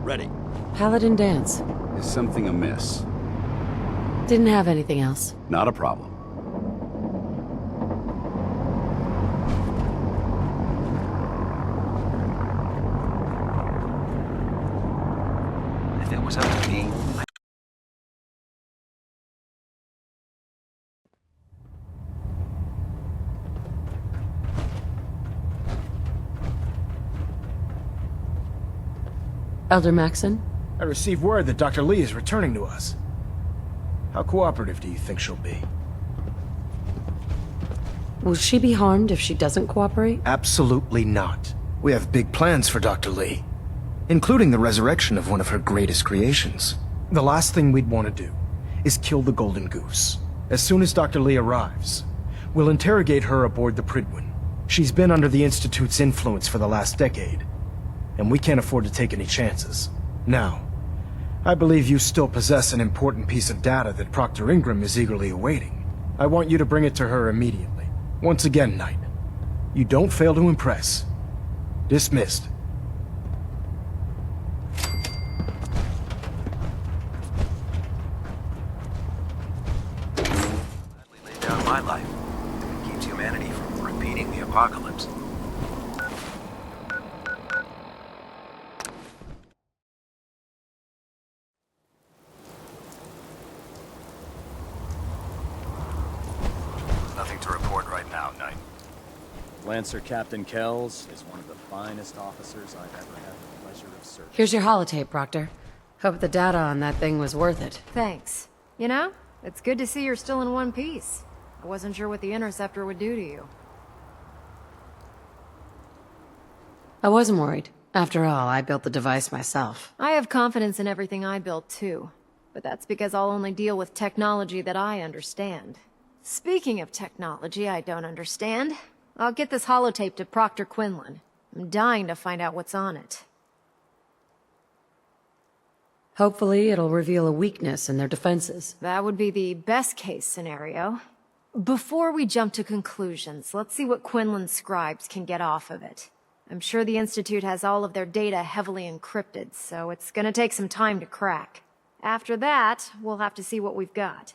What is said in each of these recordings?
Ready. Paladin dance. Is something amiss? Didn't have anything else. Not a problem. If it was up to me, Elder Maxon? I received word that Dr. Lee is returning to us. How cooperative do you think she'll be? Will she be harmed if she doesn't cooperate? Absolutely not. We have big plans for Dr. Lee, including the resurrection of one of her greatest creations. The last thing we'd want to do is kill the Golden Goose. As soon as Dr. Lee arrives, we'll interrogate her aboard the Pridwin. She's been under the Institute's influence for the last decade, and we can't afford to take any chances. Now, I believe you still possess an important piece of data that Proctor Ingram is eagerly awaiting. I want you to bring it to her immediately. Once again, Knight, you don't fail to impress. Dismissed. gladly laid down my life. It keeps humanity from repeating the apocalypse. Nothing to report right now, Knight. Lancer Captain Kells is one of the finest officers I've ever had the pleasure of serving. Here's your holotape, Proctor. Hope the data on that thing was worth it. Thanks. You know, it's good to see you're still in one piece. I wasn't sure what the Interceptor would do to you. I wasn't worried. After all, I built the device myself. I have confidence in everything I built, too. But that's because I'll only deal with technology that I understand. Speaking of technology I don't understand, I'll get this holotape to Proctor Quinlan. I'm dying to find out what's on it. Hopefully, it'll reveal a weakness in their defenses. That would be the best-case scenario. Before we jump to conclusions, let's see what Quinlan's scribes can get off of it. I'm sure the Institute has all of their data heavily encrypted, so it's gonna take some time to crack. After that, we'll have to see what we've got.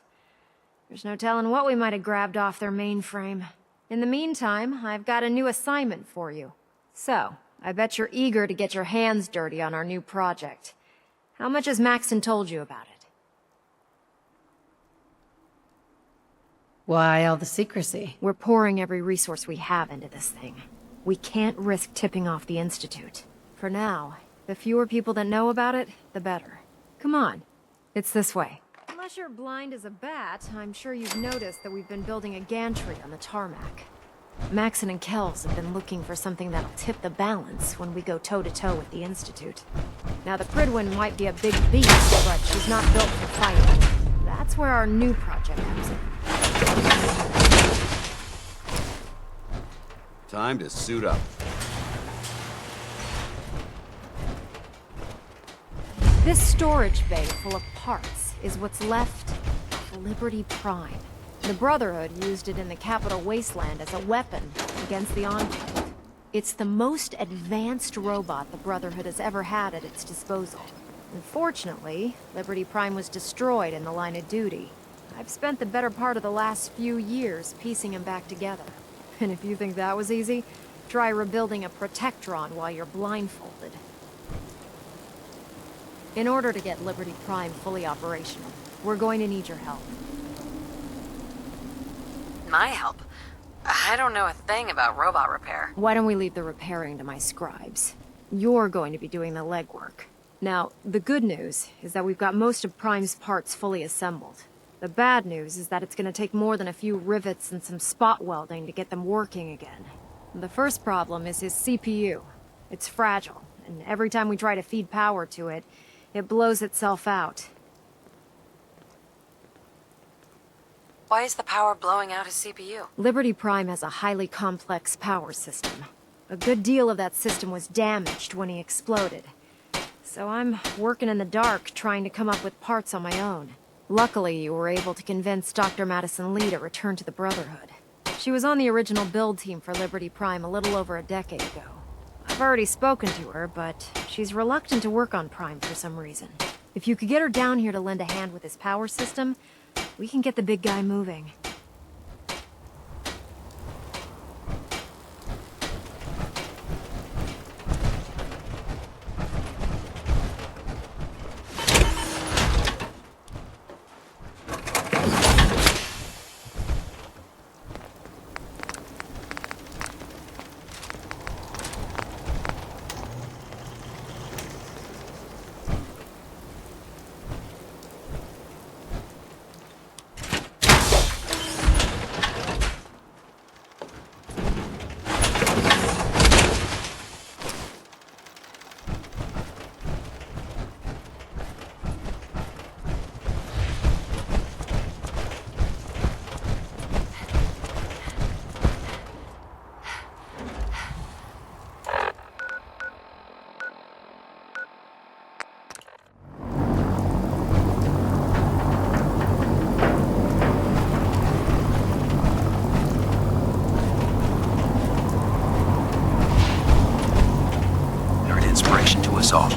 There's no telling what we might have grabbed off their mainframe. In the meantime, I've got a new assignment for you. So, I bet you're eager to get your hands dirty on our new project. How much has Maxon told you about it? Why all the secrecy? We're pouring every resource we have into this thing. We can't risk tipping off the Institute. For now, the fewer people that know about it, the better. Come on, it's this way. Unless you're blind as a bat, I'm sure you've noticed that we've been building a gantry on the tarmac. Maxon and Kells have been looking for something that'll tip the balance when we go toe-to-toe with the Institute. Now, the Pridwin might be a big beast, but she's not built for fighting. That's where our new project comes in. Time to suit up. This storage bay full of parts is what's left of Liberty Prime. The Brotherhood used it in the Capital Wasteland as a weapon against the Untitled. It's the most advanced robot the Brotherhood has ever had at its disposal. Unfortunately, Liberty Prime was destroyed in the line of duty. I've spent the better part of the last few years piecing him back together. And if you think that was easy, try rebuilding a Protectron while you're blindfolded. In order to get Liberty Prime fully operational, we're going to need your help. My help? I don't know a thing about robot repair. Why don't we leave the repairing to my scribes? You're going to be doing the legwork. Now, the good news is that we've got most of Prime's parts fully assembled. The bad news is that it's going to take more than a few rivets and some spot welding to get them working again. The first problem is his CPU. It's fragile, and every time we try to feed power to it, it blows itself out. Why is the power blowing out his CPU? Liberty Prime has a highly complex power system. A good deal of that system was damaged when he exploded. So I'm working in the dark, trying to come up with parts on my own. Luckily, you were able to convince Dr. Madison Lee to return to the Brotherhood. She was on the original build team for Liberty Prime a little over a decade ago. I've already spoken to her, but she's reluctant to work on Prime for some reason. If you could get her down here to lend a hand with his power system, we can get the big guy moving. All.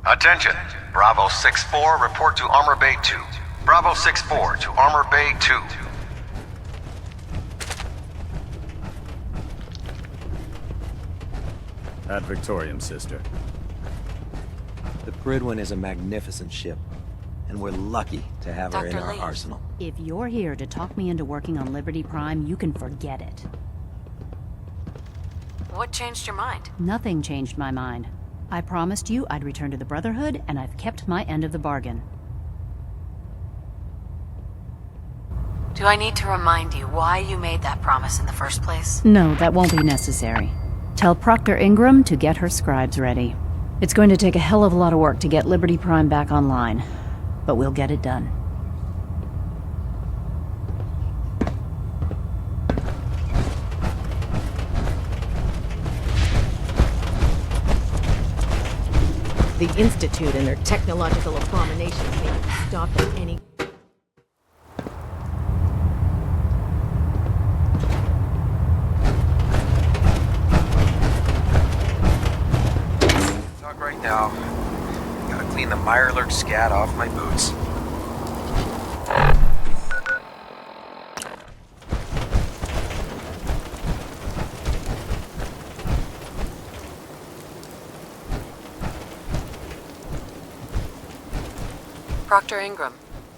Attention! Bravo 6-4, report to Armor Bay 2. Bravo 6-4 to Armor Bay 2. Ad Victoriam, sister. The Pridwin is a magnificent ship, and we're lucky to have her in Dr. our Lee. arsenal. If you're here to talk me into working on Liberty Prime, you can forget it. What changed your mind? Nothing changed my mind. I promised you I'd return to the Brotherhood, and I've kept my end of the bargain. Do I need to remind you why you made that promise in the first place? No, that won't be necessary. Tell Proctor Ingram to get her scribes ready. It's going to take a hell of a lot of work to get Liberty Prime back online, but we'll get it done. The Institute and their technological abominations may stop at any... Talk right now. Gotta clean the Mirelurk scat off my boots. Proctor Ingram.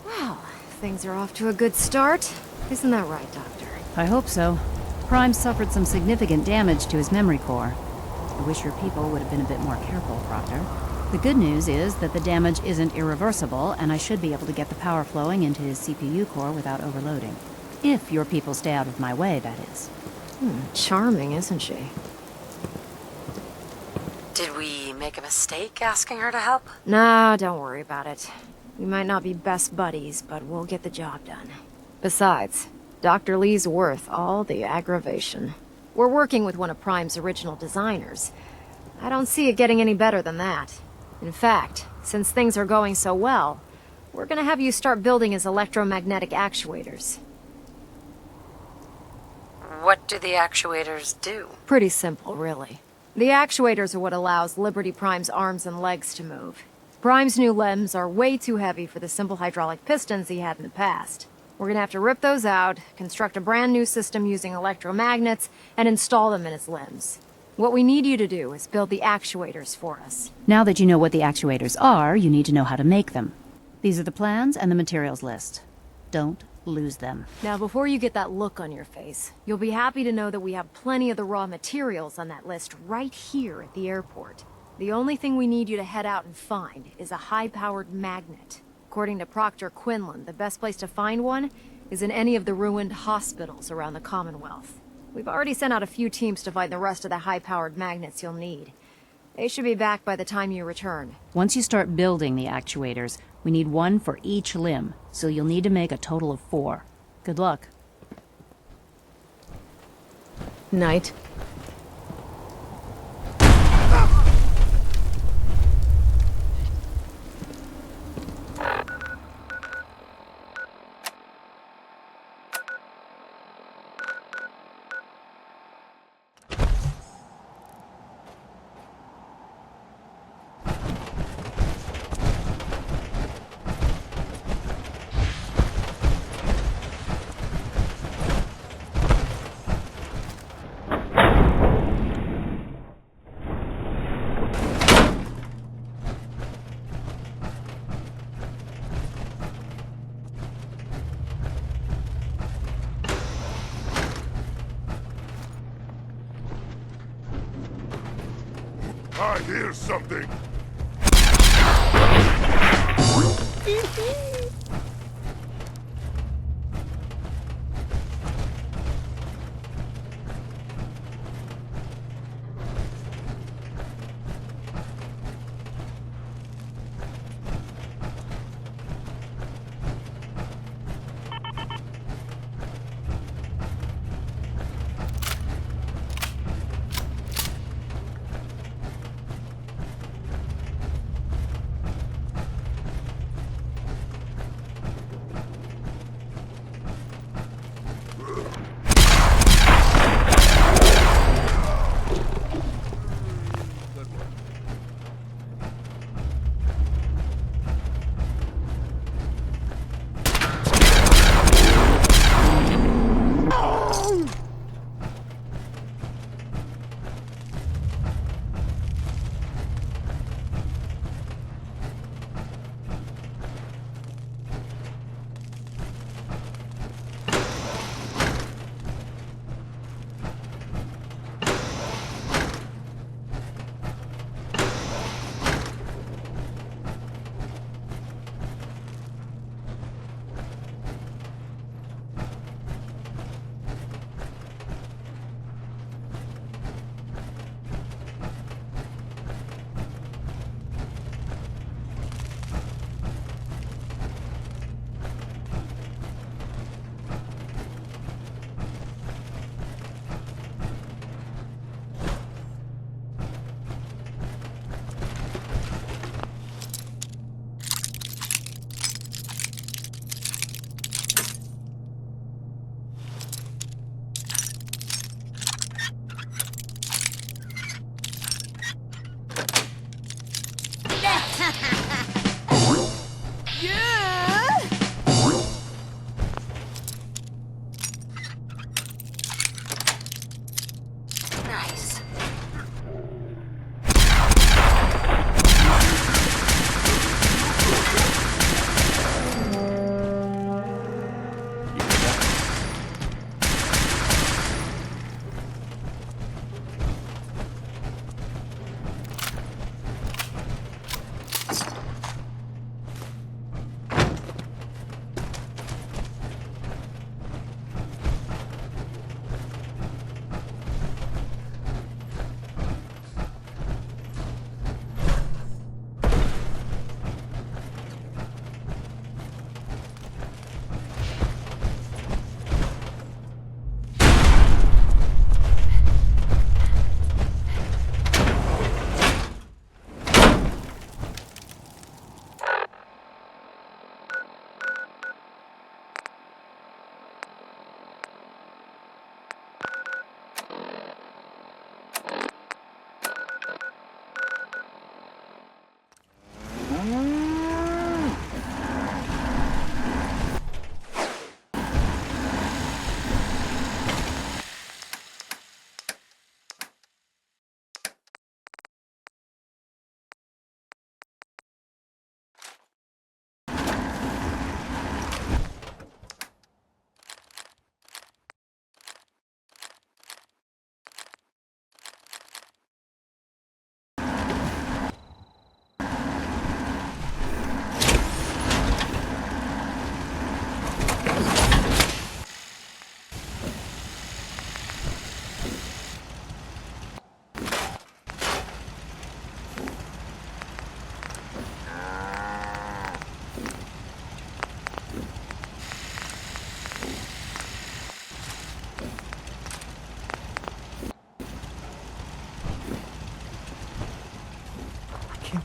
Wow, things are off to a good start. Isn't that right, Doctor? I hope so. Prime suffered some significant damage to his memory core. I wish your people would have been a bit more careful, Proctor. The good news is that the damage isn't irreversible, and I should be able to get the power flowing into his CPU core without overloading. If your people stay out of my way, that is. Charming, isn't she? Did we make a mistake asking her to help? Nah, don't worry about it. We might not be best buddies, but we'll get the job done. Besides, Dr. Lee's worth all the aggravation. We're working with one of Prime's original designers. I don't see it getting any better than that. In fact, since things are going so well, we're gonna have you start building his electromagnetic actuators. What do the actuators do? Pretty simple, really. The actuators are what allows Liberty Prime's arms and legs to move. Prime's new limbs are way too heavy for the simple hydraulic pistons he had in the past. We're gonna have to rip those out, construct a brand new system using electromagnets, and install them in his limbs. What we need you to do is build the actuators for us. Now that you know what the actuators are, you need to know how to make them. These are the plans and the materials list. Don't lose them. Now, before you get that look on your face, you'll be happy to know that we have plenty of the raw materials on that list right here at the airport. The only thing we need you to head out and find is a high-powered magnet. According to Proctor Quinlan, the best place to find one is in any of the ruined hospitals around the Commonwealth. We've already sent out a few teams to find the rest of the high-powered magnets you'll need. They should be back by the time you return. Once you start building the actuators, We need one for each limb, so you'll need to make a total of 4. Good luck. Night. I hear something.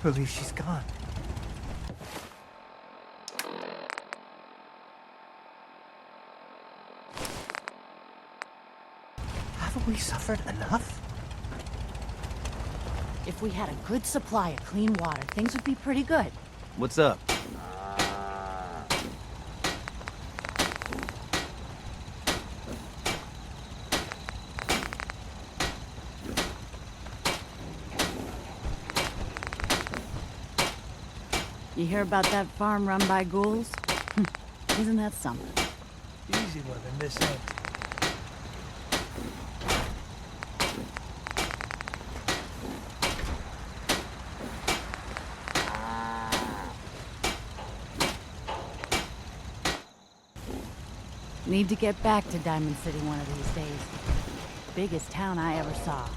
believe she's gone. Haven't we suffered enough? If we had a good supply of clean water, things would be pretty good. What's up? You hear about that farm run by ghouls? Isn't that something? Easy living this end. Need to get back to Diamond City one of these days. Biggest town I ever saw.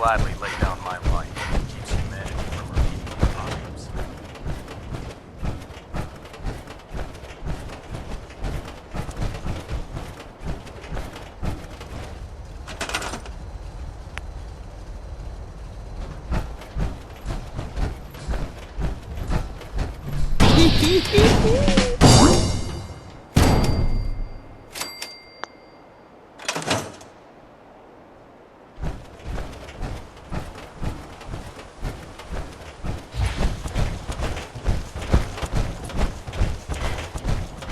gladly lay down my life if it keeps humanity from repeating the apocalypse.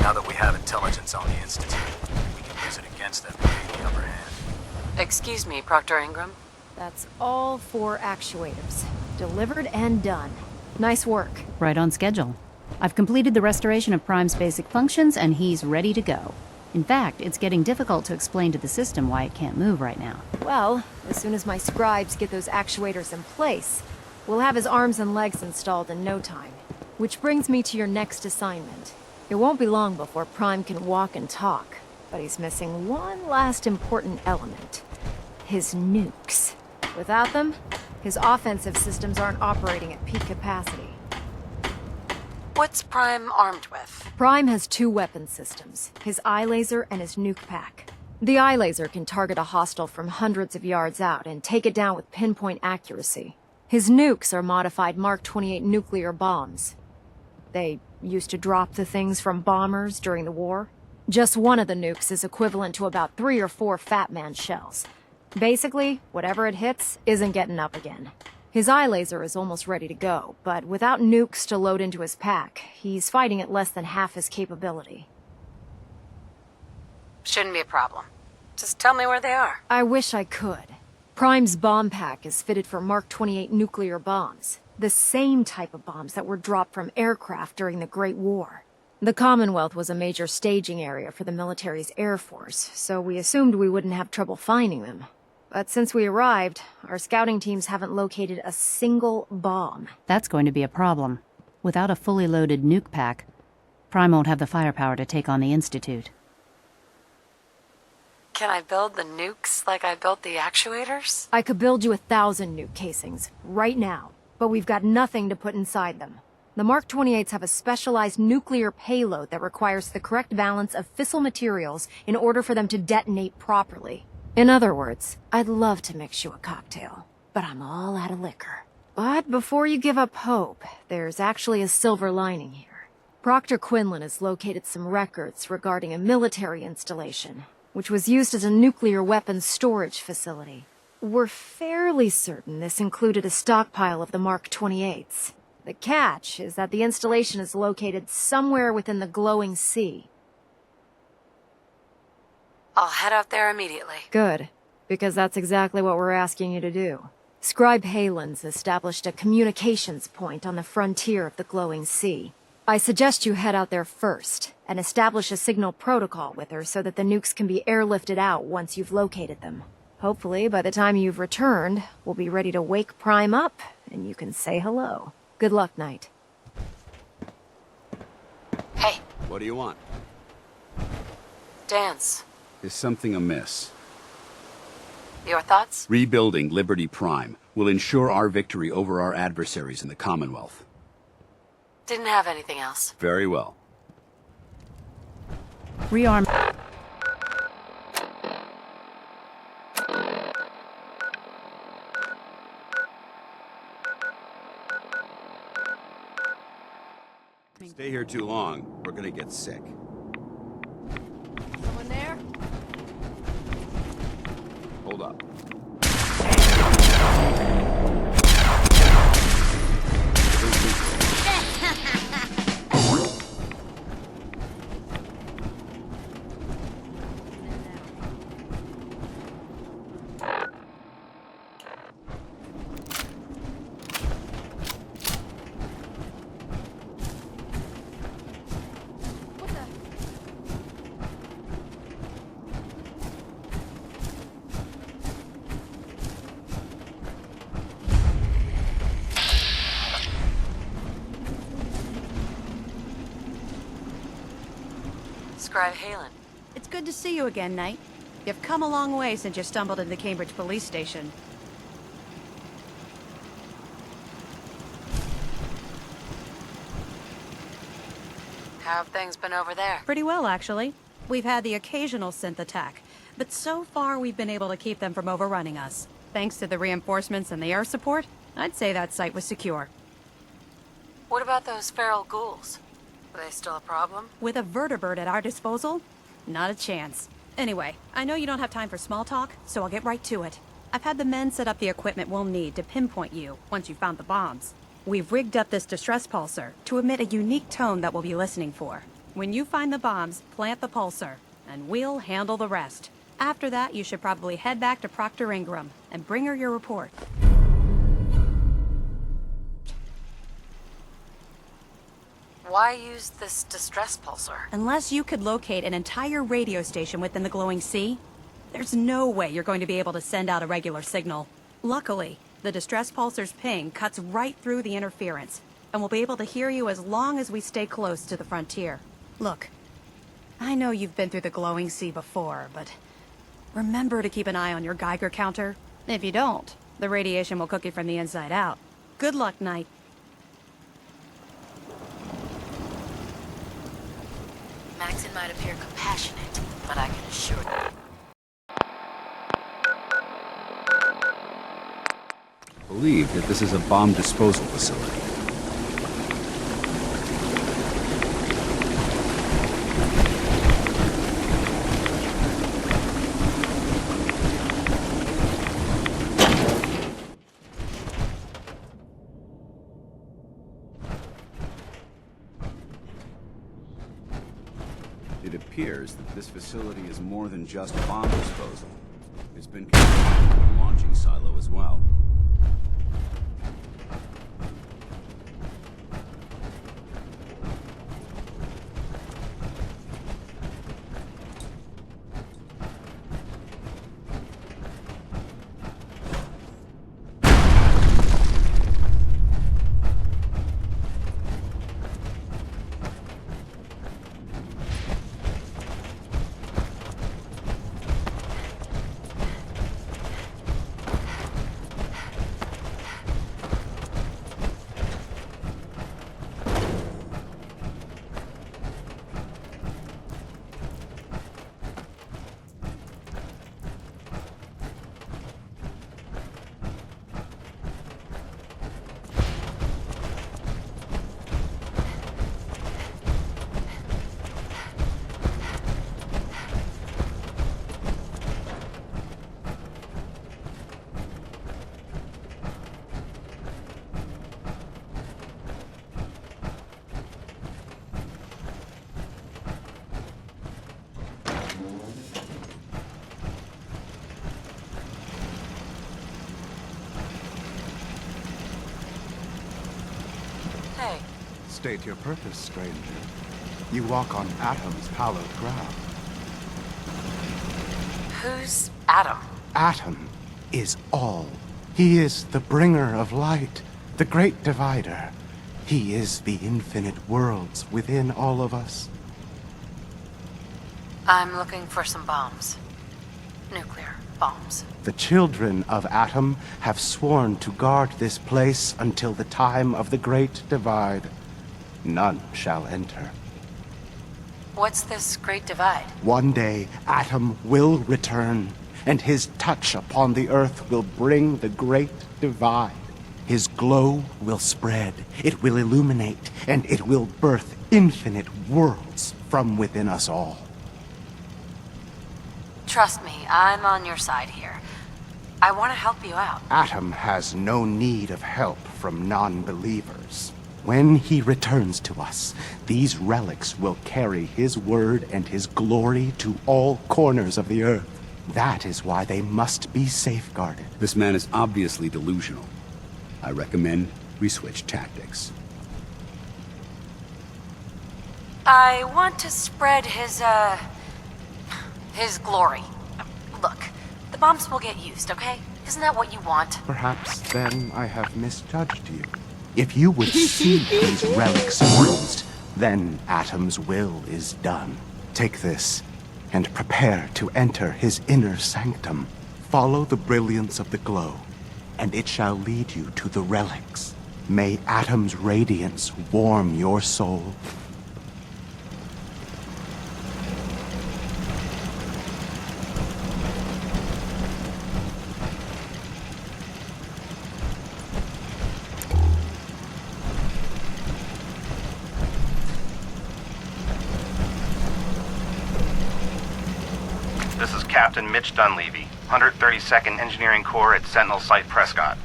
Now that we have intelligence on the Institute, we can use it against them to gain the upper hand. Excuse me, Proctor Ingram. That's all 4 actuators. Delivered and done. Nice work. Right on schedule. I've completed the restoration of Prime's basic functions, and he's ready to go. In fact, it's getting difficult to explain to the system why it can't move right now. Well, as soon as my scribes get those actuators in place, we'll have his arms and legs installed in no time. Which brings me to your next assignment. It won't be long before Prime can walk and talk, but he's missing one last important element. His nukes. Without them, his offensive systems aren't operating at peak capacity. What's Prime armed with? Prime has 2 weapon systems, his eye laser and his nuke pack. The eye laser can target a hostile from hundreds of yards out and take it down with pinpoint accuracy. His nukes are modified Mark 28 nuclear bombs. They used to drop the things from bombers during the war. Just one of the nukes is equivalent to about 3 or 4 Fat Man shells. Basically, whatever it hits isn't getting up again. His eye laser is almost ready to go, but without nukes to load into his pack, he's fighting at less than half his capability. Shouldn't be a problem. Just tell me where they are. I wish I could. Prime's bomb pack is fitted for Mark 28 nuclear bombs, the same type of bombs that were dropped from aircraft during the Great War. The Commonwealth was a major staging area for the military's air force, so we assumed we wouldn't have trouble finding them. But since we arrived, our scouting teams haven't located a single bomb. That's going to be a problem. Without a fully loaded nuke pack, Prime won't have the firepower to take on the Institute. Can I build the nukes like I built the actuators? I could build you 1,000 nuke casings, right now, but we've got nothing to put inside them. The Mark 28s have a specialized nuclear payload that requires the correct balance of fissile materials in order for them to detonate properly. In other words, I'd love to mix you a cocktail, but I'm all out of liquor. But before you give up hope, there's actually a silver lining here. Proctor Quinlan has located some records regarding a military installation, which was used as a nuclear weapons storage facility. We're fairly certain this included a stockpile of the Mark 28s. The catch is that the installation is located somewhere within the glowing sea. I'll head out there immediately. Good, because that's exactly what we're asking you to do. Scribe Halen's established a communications point on the frontier of the glowing sea. I suggest you head out there first, and establish a signal protocol with her so that the nukes can be airlifted out once you've located them. Hopefully, by the time you've returned, we'll be ready to wake Prime up, and you can say hello. Good luck, Knight. Hey, What do you want? dance. Is something amiss? Your thoughts? Rebuilding Liberty Prime will ensure our victory over our adversaries in the Commonwealth. Didn't have anything else. Very well. Rearm. Stay here too long, we're gonna get sick. Someone there? Hold up. Scribe Halen. It's good to see you again, Knight. You've come a long way since you stumbled into the Cambridge police station. How have things been over there? Pretty well, actually. We've had the occasional synth attack, but so far we've been able to keep them from overrunning us. Thanks to the reinforcements and the air support, I'd say that site was secure. What about those feral ghouls? Are they still a problem? With a vertibird at our disposal? Not a chance. Anyway, I know you don't have time for small talk, so I'll get right to it. I've had the men set up the equipment we'll need to pinpoint you once you've found the bombs. We've rigged up this distress pulsar to emit a unique tone that we'll be listening for. When you find the bombs, plant the pulsar, and we'll handle the rest. After that, you should probably head back to Proctor Ingram and bring her your report. Why use this distress pulsar? Unless you could locate an entire radio station within the glowing sea, there's no way you're going to be able to send out a regular signal. Luckily, the distress pulsar's ping cuts right through the interference, and we'll be able to hear you as long as we stay close to the frontier. Look, I know you've been through the glowing sea before, but remember to keep an eye on your Geiger counter. If you don't, the radiation will cook you from the inside out. Good luck, Knight. Maxon might appear compassionate, but I can assure you. Believe that this is a bomb disposal facility. It appears that this facility is more than just bomb disposal. It's been converted to a launching silo as well. Hey, State your purpose, stranger. You walk on Atom's hallowed ground. who's Adam? Atom is all. He is the bringer of light, the great divider. He is the infinite worlds within all of us. I'm looking for some bombs. Nuclear bombs. The children of Atom have sworn to guard this place until the time of the Great Divide. None shall enter. What's this Great Divide? One day, Atom will return, and his touch upon the earth will bring the Great Divide. His glow will spread, it will illuminate, and it will birth infinite worlds from within us all. Trust me, I'm on your side here. I want to help you out. Atom has no need of help from non-believers. When he returns to us, these relics will carry his word and his glory to all corners of the earth. That is why they must be safeguarded. This man is obviously delusional. I recommend we switch tactics. I want to spread his glory. Look, the bombs will get used, okay? Isn't that what you want? Perhaps then I have misjudged you. If you would see these relics used, then Atom's will is done. Take this, and prepare to enter his inner sanctum. Follow the brilliance of the glow, and it shall lead you to the relics. May Atom's radiance warm your soul. This is Captain Mitch Dunleavy, 132nd Engineering Corps at Sentinel Site Prescott.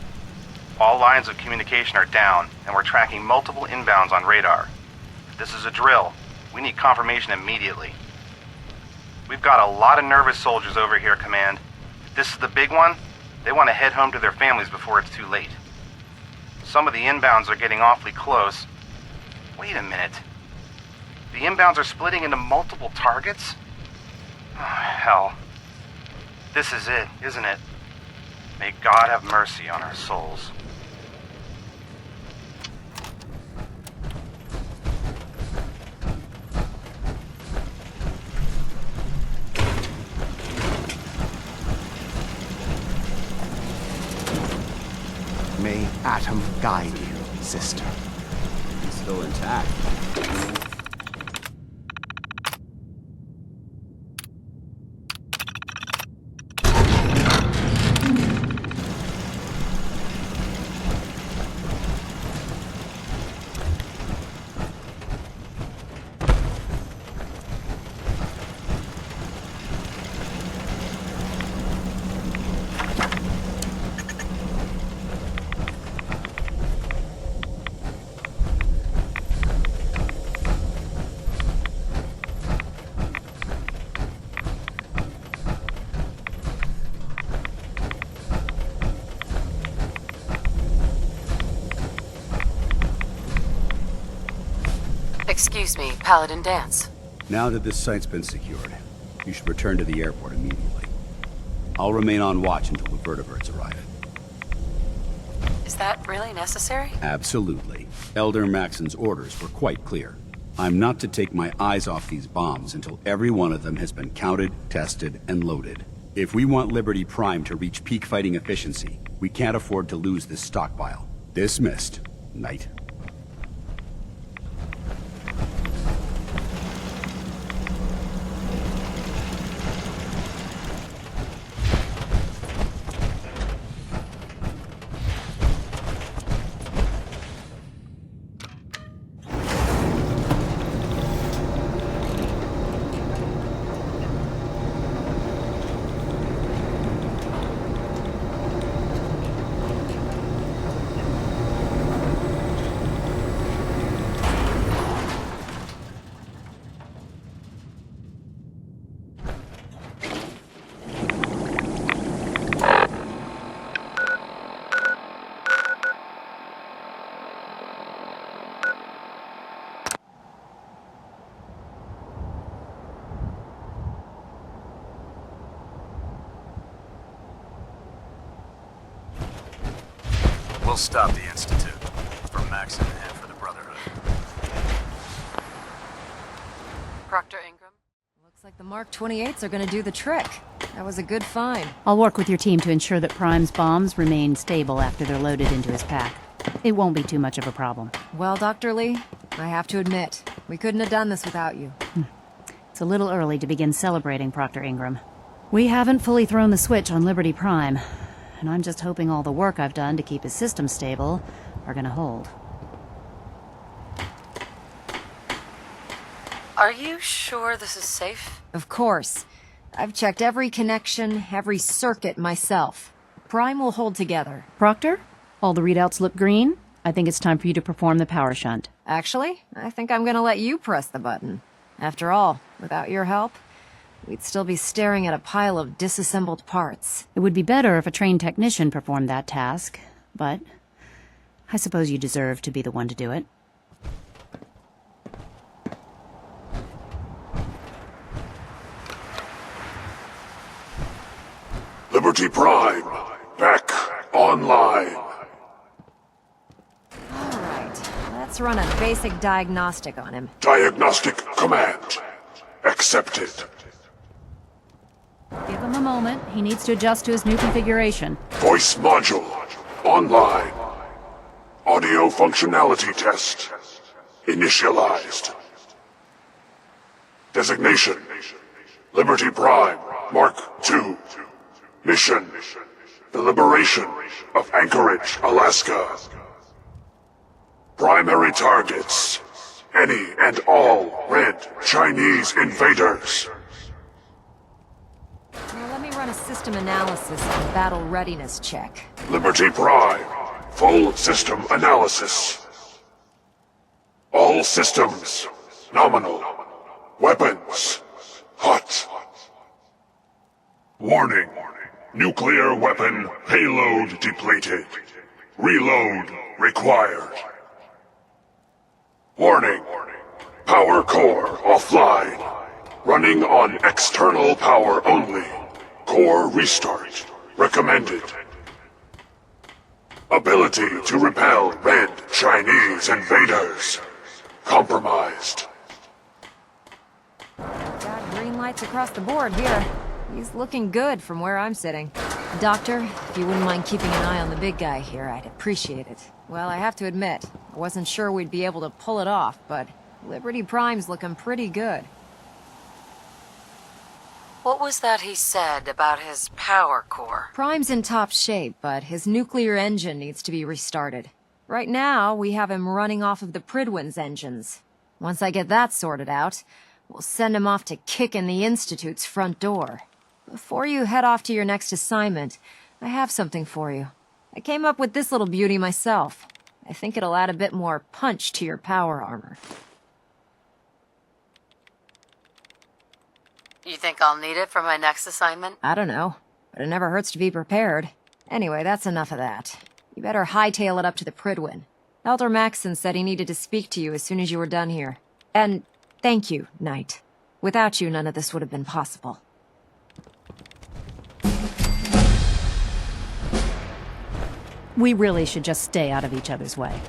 All lines of communication are down, and we're tracking multiple inbounds on radar. This is a drill. We need confirmation immediately. We've got a lot of nervous soldiers over here, Command. If this is the big one, they want to head home to their families before it's too late. Some of the inbounds are getting awfully close. Wait a minute. The inbounds are splitting into multiple targets? Oh, hell. This is it, isn't it? May God have mercy on our souls. May Atom guide you, sister. He's still intact. Excuse me, Paladin Dance. Now that this site's been secured, you should return to the airport immediately. I'll remain on watch until the vertebrates arrive. Is that really necessary? Absolutely. Elder Maxon's orders were quite clear. I'm not to take my eyes off these bombs until every one of them has been counted, tested, and loaded. If we want Liberty Prime to reach peak fighting efficiency, we can't afford to lose this stockpile. Dismissed, Knight. We'll stop the Institute. For Maxon and for the Brotherhood. Proctor Ingram? Looks like the Mark 28s are gonna do the trick. That was a good find. I'll work with your team to ensure that Prime's bombs remain stable after they're loaded into his pack. It won't be too much of a problem. Well, Dr. Lee, I have to admit, we couldn't have done this without you. It's a little early to begin celebrating, Proctor Ingram. We haven't fully thrown the switch on Liberty Prime, and I'm just hoping all the work I've done to keep his system stable are gonna hold. Are you sure this is safe? Of course. I've checked every connection, every circuit myself. Prime will hold together. Proctor, all the readouts look green. I think it's time for you to perform the power shunt. Actually, I think I'm gonna let you press the button. After all, without your help, we'd still be staring at a pile of disassembled parts. It would be better if a trained technician performed that task, but I suppose you deserve to be the one to do it. Liberty Prime, back online. Alright, let's run a basic diagnostic on him. Diagnostic command accepted. Give him a moment. He needs to adjust to his new configuration. Voice module online. Audio functionality test initialized. Designation Liberty Prime Mark II. Mission the liberation of Anchorage, Alaska. Primary targets any and all red Chinese invaders. system analysis and battle readiness check. Liberty Prime. Full system analysis. All systems. Nominal. Weapons. Hot. Warning. Nuclear weapon payload depleted. Reload required. Warning. Power core offline. Running on external power only. Core restart recommended. Ability to repel red Chinese invaders. Compromised. Got green lights across the board here. He's looking good from where I'm sitting. Doctor, if you wouldn't mind keeping an eye on the big guy here, I'd appreciate it. Well, I have to admit, I wasn't sure we'd be able to pull it off, but Liberty Prime's looking pretty good. What was that he said about his power core? Prime's in top shape, but his nuclear engine needs to be restarted. Right now, we have him running off of the Pridwin's engines. Once I get that sorted out, we'll send him off to kick in the Institute's front door. Before you head off to your next assignment, I have something for you. I came up with this little beauty myself. I think it'll add a bit more punch to your power armor. You think I'll need it for my next assignment? I don't know, but it never hurts to be prepared. Anyway, that's enough of that. You better hightail it up to the Pridwin. Elder Maxson said he needed to speak to you as soon as you were done here. And thank you, Knight. Without you, none of this would have been possible. We really should just stay out of each other's way.